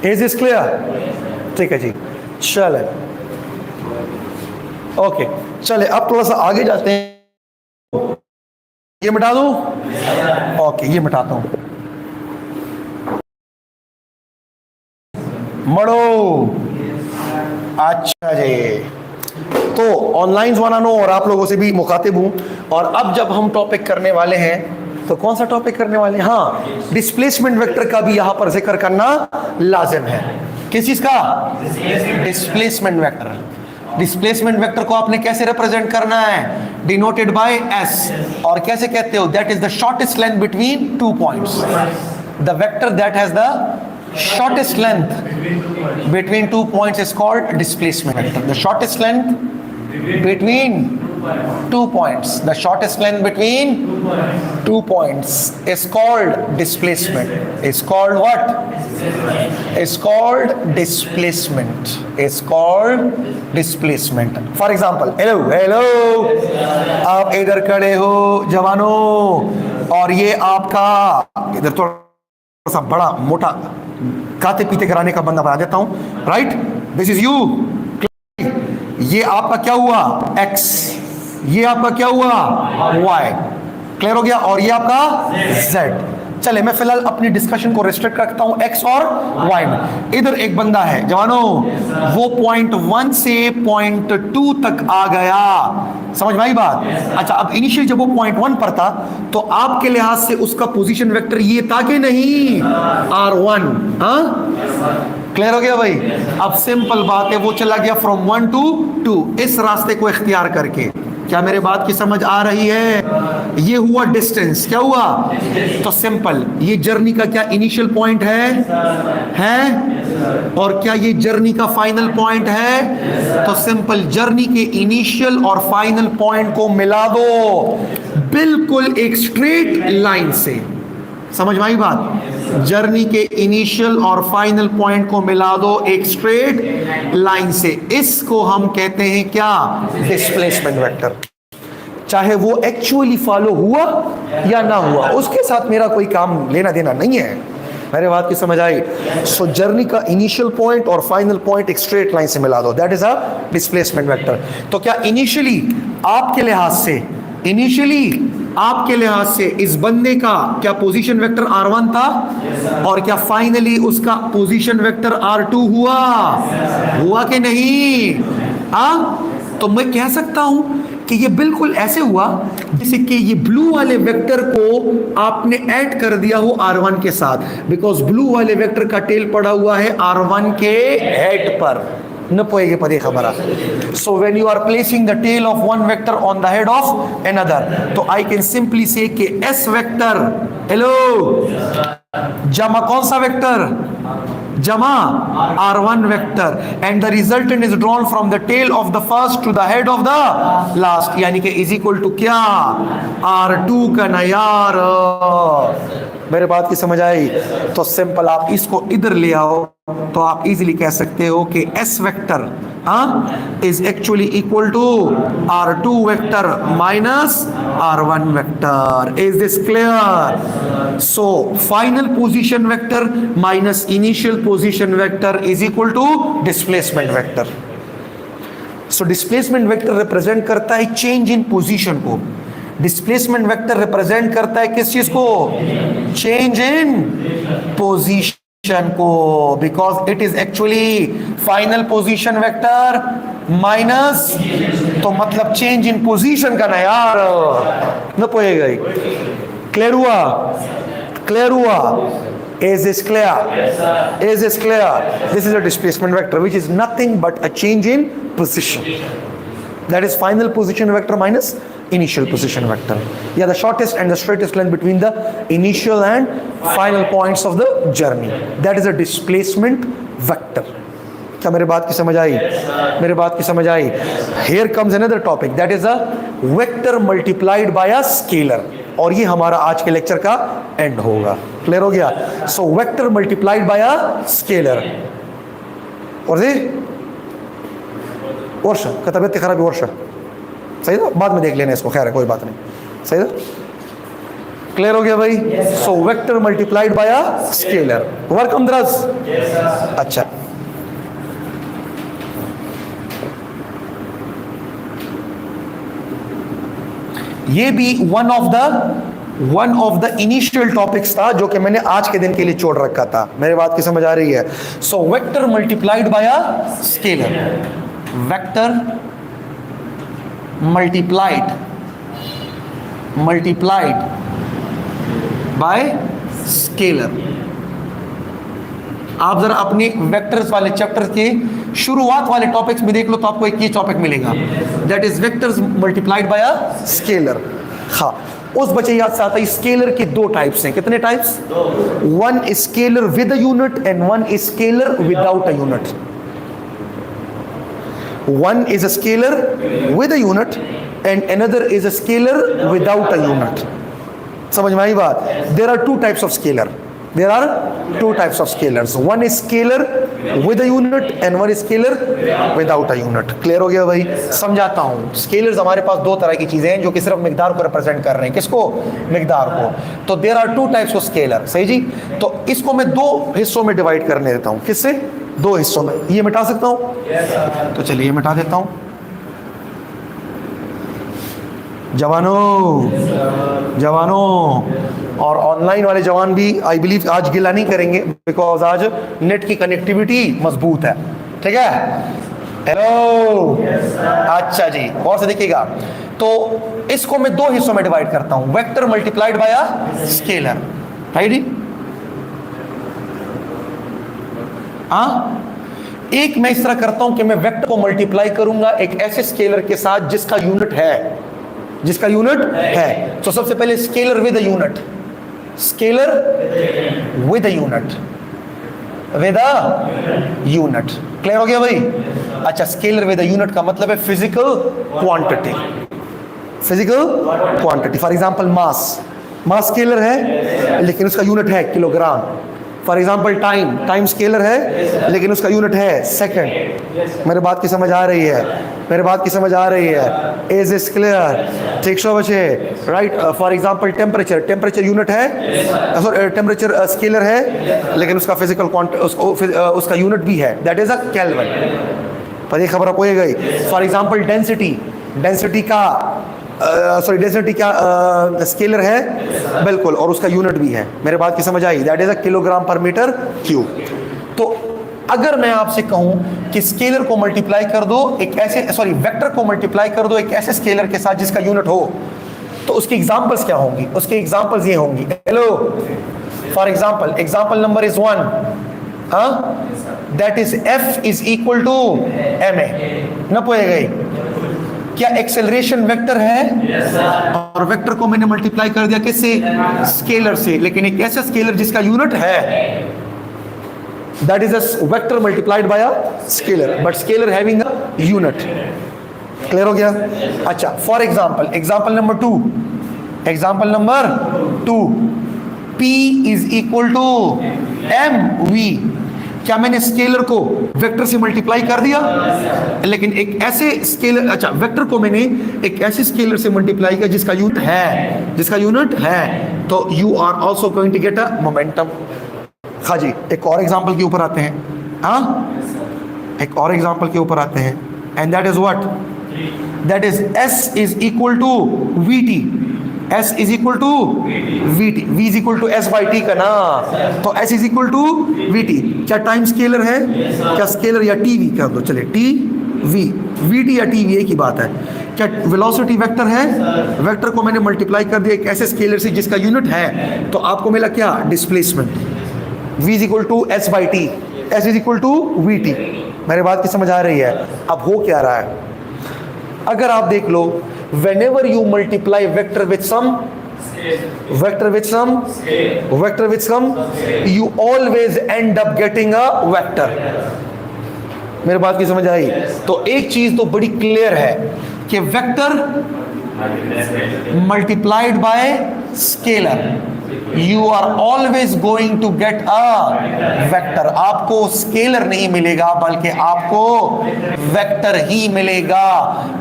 is this clear? ठीक है जी, चले ओके, चले अब थोड़ा सा आगे जाते हैं। ये मिटा दूं? ओके, ये मिटाता हूं। मड़ो, अच्छा जी, तो ऑनलाइन वाला नो और आप लोगों से भी मुखातिब हूं। और अब जब हम टॉपिक करने वाले हैं, तो कौन सा टॉपिक करने वाले हैं? हाँ, डिस्प्लेसमेंट वेक्टर का भी यहां पर जिक्र करना लाजिम है। किस चीज का? Displacement vector. डिस्प्लेसमेंट वेक्टर को आपने कैसे रिप्रेजेंट करना है? Denoted by S. और कैसे कहते हो? That is the shortest length between 2 points. The vector that has the shortest length between 2 points is called displacement vector. The shortest length between 2 points, the shortest length between 2 points is called displacement. Is called what? Is called displacement. Is called displacement. For example, hello, आप इधर खड़े हो जवानों, और ये आपका इधर थोड़ा सा बड़ा मोटा खाते पीते कराने का बंदा बना देता हूं, राइट? This is you. ये आपका क्या हुआ? एक्स। ये आपका क्या हुआ? वाई। क्लियर हो गया? और ये आपका जेड। चले, मैं फिलहाल अपनी डिस्कशन को रिस्ट्रिक्ट रखता हूं एक्स और वाई में। इधर एक बंदा है जवानों, वो पॉइंट 1 से पॉइंट 2 तक आ गया। समझ में आई बात? अच्छा, अब इनिशियल जब वो पॉइंट 1 पर था, तो आपके लिहाज से उसका पोजीशन वेक्टर ये था कि नहीं? R1। हाँ, क्लियर हो गया भाई? अब सिंपल बात है, वो चला गया फ्रॉम 1 to 2 इस रास्ते को इख्तियार करके। क्या मेरे बात की समझ आ रही है? ये हुआ डिस्टेंस। क्या हुआ? तो सिंपल, ये जर्नी का क्या इनिशियल पॉइंट है? और क्या ये जर्नी का फाइनल पॉइंट है? तो सिंपल, जर्नी के इनिशियल और फाइनल पॉइंट को मिला दो बिल्कुल एक स्ट्रेट लाइन से। समझ में आई बात? जर्नी के इनिशियल और फाइनल पॉइंट को मिला दो एक स्ट्रेट लाइन से। इसको हम कहते हैं क्या? Displacement vector. चाहे वो एक्चुअली फॉलो हुआ या ना हुआ, उसके साथ मेरा कोई काम लेना देना नहीं है। मेरे बात की समझ आई? सो जर्नी का इनिशियल पॉइंट और फाइनल पॉइंट एक स्ट्रेट लाइन से मिला दो, that is a displacement vector. तो क्या इनिशियली आपके लिहाज से इस बंदे का क्या पोजीशन वेक्टर R1 था? और क्या फाइनली उसका पोजीशन वेक्टर R2 हुआ कि नहीं? तो मैं कह सकता हूं कि ये बिल्कुल ऐसे हुआ जैसे कि ये ब्लू वाले वेक्टर को आपने ऐड कर दिया हो R1 के साथ, बिकॉज ब्लू वाले वेक्टर का टेल पड़ा हुआ है R1 के हेड पर। न पोएगे पदे खबरा। So when you are placing the tail of one vector on the head of another, तो आई कैन सिंपली से कि एस वेक्टर, हेलो, जमा कौन सा वेक्टर? जमा R1 vector, and the resultant is drawn from the tail of the first to the head of the last, यानी कि is equal to क्या? R2 का ना यार। मेरे बात की समझ आई? तो सिंपल आप इसको इधर ले आओ, तो आप इजीली कह सकते हो कि S vector is actually equal to R2 vector minus R1 vector. Is this clear? So final position vector minus initial position vector is equal to displacement vector. So displacement vector represent करता है change in position को। डिस्प्लेसमेंट वेक्टर रिप्रेजेंट करता है किस चीज को? चेंज इन पोजीशन को, because it is actually final position vector minus, तो मतलब चेंज इन पोजीशन का ना यार, न पोएगा ही। क्लियर हुआ? Is this clear? Is this clear? This is a displacement vector which is nothing but a change in position. That is final position vector minus initial position vector. Yeah, the shortest and the straightest length between the initial and final points of the journey. That is a displacement vector. क्या मेरे बात की समझ आई? मेरे बात की समझ आई? Here comes another topic, that is a vector multiplied by a scalar. और ये हमारा आज के लेक्चर का एंड होगा। क्लियर हो गया? So vector multiplied by a scalar. और ये वर्षा का तबियत खराब है, वर्षा सही था, बाद में देख लेना इसको, खैर है कोई बात नहीं, सही था। क्लियर हो गया भाई? So vector multiplied by a scalar. Work अमदरस? अच्छा, ये भी one of the initial topics था जो कि मैंने आज के दिन के लिए छोड़ रखा था। मेरी बात की समझ आ रही है? सो vector multiplied by a scalar, vector multiplied by scalar. आप जरा अपने वेक्टर्स वाले चैप्टर के शुरुआत वाले टॉपिक्स में देख लो तो आपको एक ही टॉपिक मिलेगा, that is vectors multiplied by a scalar. हाँ, उस बच्चे याद से आता है स्केलर के दो टाइप्स हैं। कितने types? One scalar with a unit and one scalar without a unit. One is a scalar with a unit and another is a scalar without a unit. समझ में आई बात? There are two types of scalar, there are two types of scalars, one is scalar with a unit and one is scalar without a unit। Clear हो गया भाई? समझाता हूँ। स्केलर्स हमारे पास दो तरह की चीजें हैं जो कि सिर्फ मिकदार को रिप्रेजेंट कर रहे हैं। किसको? मिकदार को। तो there are two types of scalar, सही जी। तो इसको मैं दो हिस्सों में डिवाइड करने देता हूँ। किससे? दो हिस्सों में। ये मिटा सकता हूँ? तो चलिए ये मिटा देता हूँ। जवानों और ऑनलाइन वाले जवान भी आई बिलीव आज गिला नहीं करेंगे, बिकॉज आज नेट की कनेक्टिविटी मजबूत है। ठीक है? हेलो, अच्छा जी, और से देखिएगा। तो इसको मैं दो हिस्सों में डिवाइड करता हूं, vector multiplied by a scalar, right जी। हाँ, एक मैं इस तरह करता हूं कि मैं वेक्टर को मल्टीप्लाई करूंगा एक ऐसे स्केलर के साथ जिसका यूनिट है, तो सबसे पहले scalar with a unit, scalar with a unit, clear हो गया भाई? अच्छा, स्केलर विद अ यूनिट का मतलब है physical quantity. For example mass scalar है लेकिन उसका यूनिट है kilogram. For example time scalar है लेकिन उसका यूनिट है सेकंड। मेरे बात की समझ आ रही है? Is is clear? ठीक सो बचे, right. For example temperature unit है, टेम्परेचर स्केलर है लेकिन उसका फिजिकल उसका यूनिट भी है, दैट इज अ केल्विन। पर ये खबर आपको गई। फॉर एग्जाम्पल डेंसिटी क्या स्केलर है? बिल्कुल, और उसका यूनिट भी है। मेरे बात की समझ आई? दैट इज अ किलोग्राम पर मीटर क्यूब। तो अगर मैं आपसे कहूं कि स्केलर को मल्टीप्लाई कर दो एक ऐसे वेक्टर को मल्टीप्लाई कर दो एक ऐसे स्केलर के साथ जिसका यूनिट हो, तो उसकी एग्जांपल्स क्या होंगी? उसकी एग्जांपल्स ये होंगी। Hello, for example number is 1, that is F is equal to ma। न पोए गई क्या एक्सेलरेशन वेक्टर है? और वेक्टर को मैंने मल्टीप्लाई कर दिया किससे? स्केलर से, लेकिन एक ऐसा स्केलर जिसका यूनिट है, that is a vector multiplied by a scalar, but scalar having a unit. Clear हो गया? अच्छा, for example number 2, P is equal to mv। क्या मैंने स्केलर को वेक्टर से मल्टीप्लाई कर दिया? लेकिन एक ऐसे स्केलर, अच्छा, वेक्टर को मैंने एक ऐसे स्केलर से मल्टीप्लाई किया जिसका यूनिट है, तो you are also going to get a momentum. हाँ जी, एक और एग्जांपल के ऊपर आते हैं, and that is what? That is S is equal to VT। S is equal to VT, V is equal to S by T का ना, तो S is equal to VT। क्या टाइम स्केलर है? क्या स्केलर या TV कर दो, चले TV, VT या TV एक ही बात है। क्या वेलोसिटी वेक्टर है? वेक्टर को मैंने मल्टीप्लाई कर दिया एक ऐसे स्केलर से जिसका यूनिट है, तो आपको मिला क्या? Displacement. V is equal to S by T, S is equal to VT। मेरी बात की समझ आ रही है? अब हो क्या रहा है? अगर आप देख लो, whenever you multiply vector with some, you always end up getting a vector। मेरे बात की समझ आई? तो एक चीज तो बड़ी क्लियर है कि vector multiplied by scalar, you are always going to get a vector. आपको स्केलर नहीं मिलेगा बल्कि आपको वेक्टर ही मिलेगा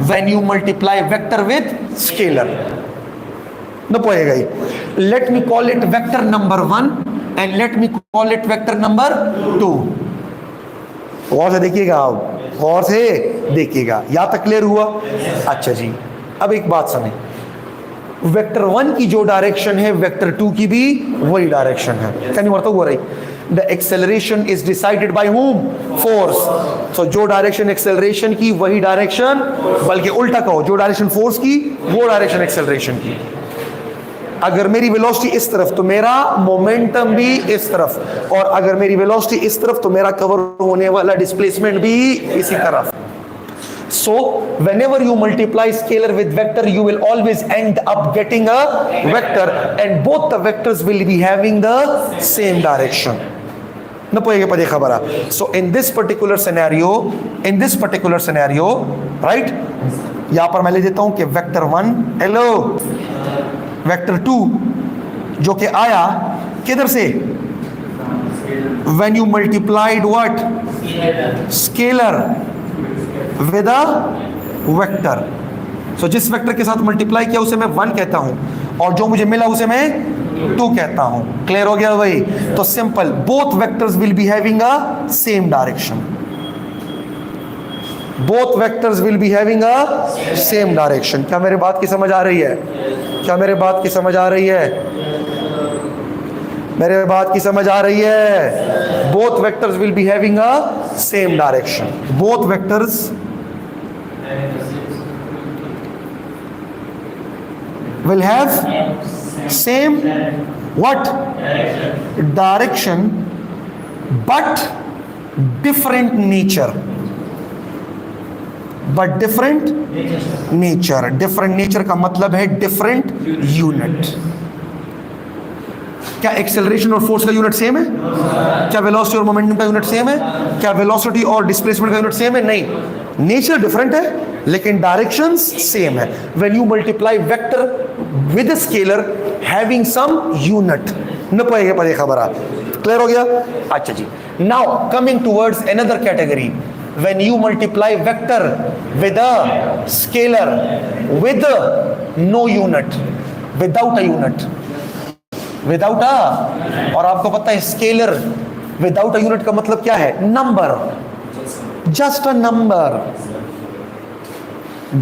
when you multiply vector with scalar. न पोएगा ही। Let me call it vector number 1 and let me call it vector number 2। गौर से देखिएगा, आप गौर से देखिएगा, यहां तक क्लियर हुआ? अच्छा जी, अब एक बात सुने, वेक्टर 1 की जो डायरेक्शन है वेक्टर 2 की भी वही डायरेक्शन है। कैन वर्त हो रही? The acceleration is decided by whom? Force. So जो डायरेक्शन एक्सेलरेशन की वही डायरेक्शन, बल्कि उल्टा कहो, जो डायरेक्शन फोर्स की वो डायरेक्शन एक्सेलरेशन की। अगर मेरी वेलोसिटी इस तरफ तो मेरा मोमेंटम भी इस तरफ, और अगर मेरी वेलोसिटी इस तरफ तो मेरा कवर होने वाला डिस्प्लेसमेंट भी इसी तरफ। So whenever you multiply scalar with vector, you will always end up getting a vector, and both the vectors will be having the same direction. न पोएगे पदे खबर। So in this particular scenario, right? यहां पर मैं ले देता हूं कि वेक्टर 1 हेलो वेक्टर 2 जो कि आया किधर से? When you multiplied what? Scalar with a vector. So जिस वेक्टर के साथ मल्टीप्लाई किया उसे मैं 1 कहता हूं, और जो मुझे मिला उसे मैं 2 कहता हूं। क्लियर हो गया भाई? तो simple, both vectors will be having a same direction. Both vectors will be having a same direction. क्या मेरे बात की समझ आ रही है? क्या मेरे बात की समझ आ रही है? मेरे बात की समझ आ रही है? Both vectors will be having a same direction. Both vectors will have same what? Direction, but different nature. But different nature. Different nature का मतलब है different unit। क्या एक्सेलरेशन और फोर्स का यूनिट सेम है? क्या वेलोसिटी और मोमेंटम का यूनिट सेम है? क्या वेलोसिटी और डिस्प्लेसमेंट का यूनिट सेम है? नहीं, नेचर डिफरेंट है लेकिन डायरेक्शंस सेम है। When you multiply vector with scalar having some unit, न पाएगा पड़े खबर। क्लियर हो गया? अच्छा जी, now coming towards another category, when you multiply vector with a scalar with no unit, without a unit, without a, और आपको पता है स्केलर विदाउट अ यूनिट का मतलब क्या है? Number, just a number,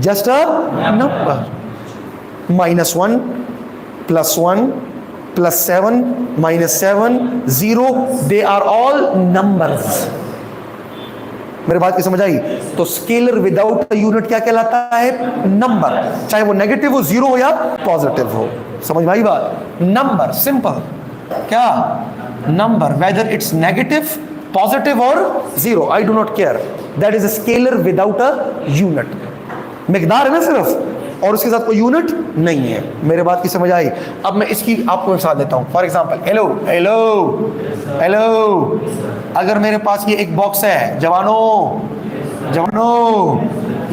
just a number. -1 +1 +7 -7 0, they are all numbers. मेरी बात की समझ आई? तो स्केलर विदाउट अ यूनिट क्या कहलाता है? नंबर, चाहे वो नेगेटिव हो, जीरो हो या पॉजिटिव हो। समझ में आई बात? Number, simple. क्या? Number, whether it's negative, positive और zero, I do not care, that is a scalar without a unit. मिकदार है ना सिर्फ, और उसके साथ कोई यूनिट नहीं है। मेरे बात की समझ आई? अब मैं इसकी आपको मिसाल देता हूं। For example, hello hello hello, अगर मेरे पास ये एक बॉक्स है, जवानों जवानों,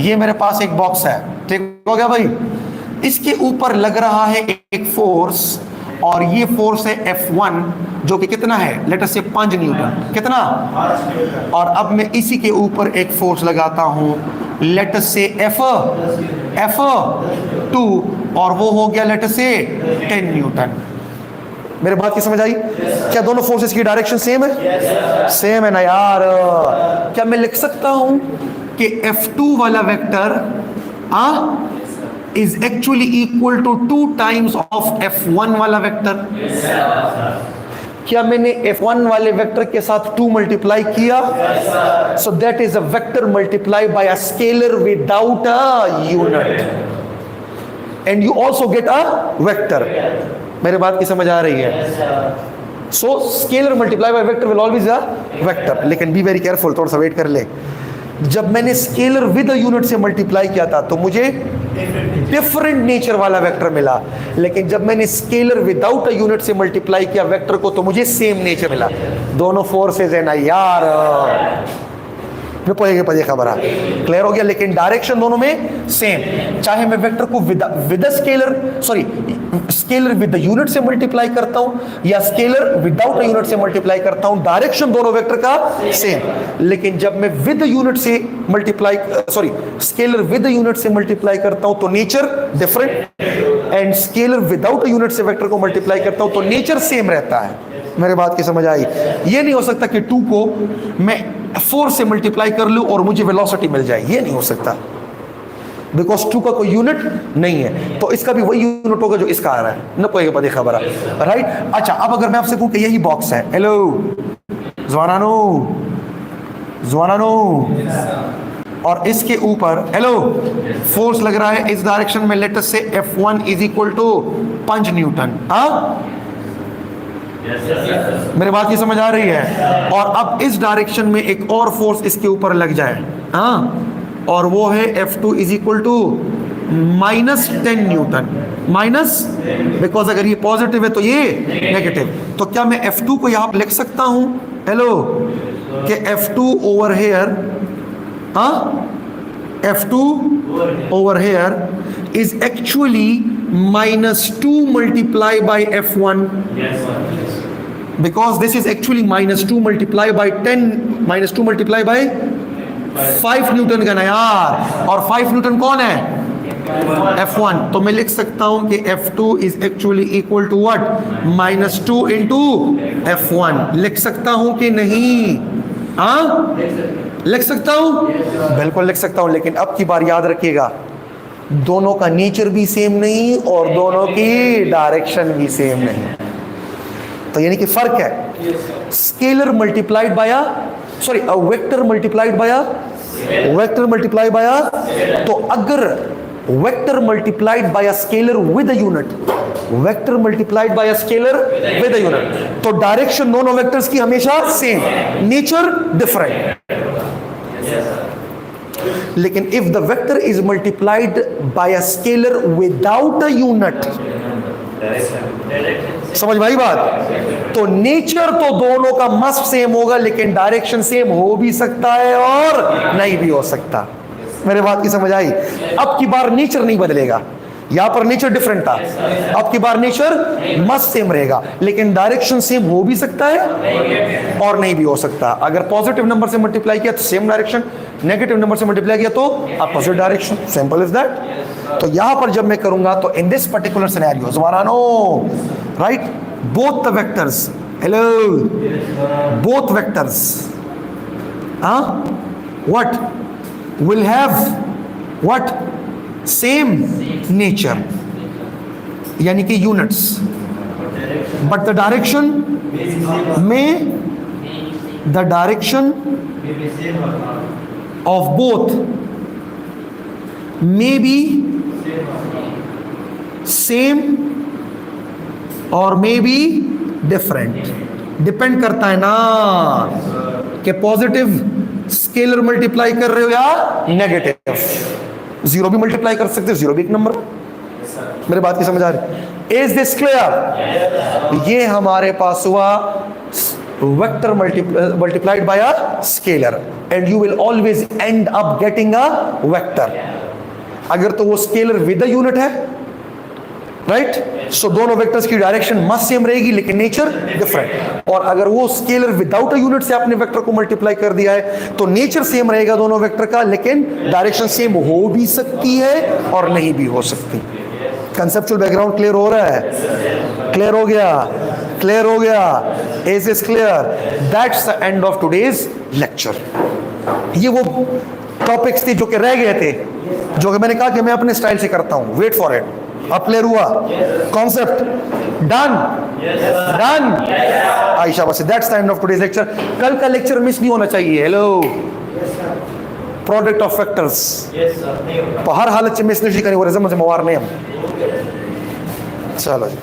ये मेरे पास एक बॉक्स है, ठीक हो गया भाई? इसके ऊपर लग रहा है एक फोर्स, और ये फोर्स है F1 जो कि कितना है? लेट अस से 5 न्यूटन। कितना? और अब मैं इसी के ऊपर एक फोर्स लगाता हूं, लेट अस से F2, और वो हो गया लेट अस से 10 न्यूटन। मेरे बात की समझ आई? क्या दोनों फोर्सेस की डायरेक्शन सेम है? सेम है ना यार। क्या मैं लिख सकता हूं कि F2 वाला vector is actually equal to 2 times of F1 वाला वेक्टर? क्या मैंने F1 वाले वेक्टर के साथ 2 मल्टीप्लाई किया? So that is a vector multiplied by a scalar without a unit, and you also get a vector. मेरे बात की समझ आ रही है? So scalar multiplied by vector will always a vector, लेकिन be very careful, थोड़ा सा वेट कर ले। जब मैंने स्केलर विद अ यूनिट से मल्टीप्लाई किया था तो मुझे डिफरेंट नेचर वाला वेक्टर मिला, लेकिन जब मैंने स्केलर विदाउट अ यूनिट से मल्टीप्लाई किया वेक्टर को तो मुझे सेम नेचर मिला। दोनों फोर्सेस है ना यार, खबर आ क्लियर हो गया? लेकिन डायरेक्शन दोनों में सेम। चाहे मैं वेक्टर को विद स्केलर विद यूनिट से मल्टीप्लाई करता हूं या स्केलर विदाउट अ यूनिट से मल्टीप्लाई करता हूं, डायरेक्शन दोनों वेक्टर का सेम। लेकिन जब मैं विद यूनिट से मल्टीप्लाई स्केलर विद यूनिट से मल्टीप्लाई करता हूं तो nature different. And scalar without a unit से वेक्टर को मल्टीप्लाई करता हूं तो नेचर सेम रहता है। मेरे बात की समझ आई? ये नहीं हो सकता कि 2 को मैं 4 से मल्टीप्लाई कर लूं और मुझे वेलोसिटी मिल जाए, ये नहीं हो सकता, बिकॉज 2 का कोई यूनिट नहीं है। तो इसका भी वही यूनिट होगा जो इसका आ रहा है, न कोई पता खबर है, राइट। अच्छा, अब अगर मैं आपसे कहूं कि यही बॉक्स है, हेलो जवानानो जवानानो, और इसके ऊपर हेलो फोर्स लग रहा है इस डायरेक्शन में, लेट अस से F1 is equal to 5 Newton. मेरे बात की समझ आ रही है? और अब इस डायरेक्शन में एक और फोर्स इसके ऊपर लग जाए, और वो है F2 is equal to -10 newton, minus, because अगर ये पॉजिटिव है तो ये नेगेटिव। तो क्या मैं F2 को यहां लिख सकता हूं, हेलो, कि F2 over here, F2 over here is actually -2 multiplied by F1. Because this is actually -2 multiplied by 10, -2 multiplied by 5 Newton का ना यार, और 5 न्यूटन कौन है? F1। तो मैं लिख सकता हूं कि F2 is actually equal to what? -2 into F1। लिख सकता हूं कि नहीं? लिख सकता हूं? बिल्कुल लिख सकता हूं, लेकिन अब की बार याद रखिएगा, दोनों का नेचर भी सेम नहीं और दोनों की डायरेक्शन भी सेम नहीं। तो यानी कि फर्क है, scalar multiplied by vector multiplied by vector multiplied bye, तो अगर vector multiplied by scalar with a unit, vector multiplied by scalar with a unit, तो डायरेक्शन दोनों वेक्टर्स की हमेशा सेम, नेचर डिफरेंट। लेकिन if the vector is multiplied by a scalar without a unit, समझ भाई बात, तो नेचर तो दोनों का मस्ट सेम होगा, लेकिन डायरेक्शन सेम हो भी सकता है और नहीं भी हो सकता। मेरे बात की समझ आई? अब की बार नेचर नहीं बदलेगा, यहां पर नेचर डिफरेंट था, अब की बार नेचर मस्ट सेम रहेगा, लेकिन डायरेक्शन सेम हो भी सकता है और नहीं भी हो सकता। अगर पॉजिटिव नंबर से मल्टीप्लाई किया तो सेम डायरेक्शन, नेगेटिव नंबर से मल्टीप्लाई किया तो opposite direction, simple is that. तो यहां पर जब मैं करूंगा तो इन दिस पर्टिकुलर सिनेरियो, ज़वारानो, right, both the vectors, hello, both vectors what will have what? Same nature, यानी कि units, but the direction of both may be same or may be different, depend करता है ना कि पॉजिटिव स्केलर मल्टीप्लाई कर रहे हो या नेगेटिव। जीरो भी मल्टीप्लाई कर सकते हो, जीरो भी एक नंबर। मेरे बात की समझ आ रही? Is this clear? ये हमारे पास हुआ vector multiplied by a scalar, and you will always and up getting a vector. अगर तो वो स्केलर विद अ यूनिट है, राइट, सो दोनों वेक्टर्स की डायरेक्शन मस्ट सेम रहेगी लेकिन नेचर डिफरेंट। और अगर वो स्केलर विदाउट अ यूनिट से आपने वेक्टर को मल्टीप्लाई कर दिया है तो नेचर सेम रहेगा दोनों वेक्टर का, लेकिन डायरेक्शन सेम हो भी सकती है और नहीं भी हो सकती। कंसेप्चुअल बैकग्राउंड क्लियर हो रहा है? क्लियर हो गया? क्लियर हो गया? Is this clear? That's the end of today's lecture. ये वो टॉपिक्स थे जो कि रह गए थे, जो कि मैंने कहा कि मैं अपने स्टाइल से करता हूं। Wait for it. अब क्लियर हुआ? Concept done? डन? आयशा बस, that's the end of today's lecture. कल का लेक्चर मिस नहीं होना चाहिए। हेलो, प्रोडक्ट ऑफ फैक्टर्स हर हालत से मिस नहीं करेंगे, वो रिजम से मवार नहीं हम। चलो जी।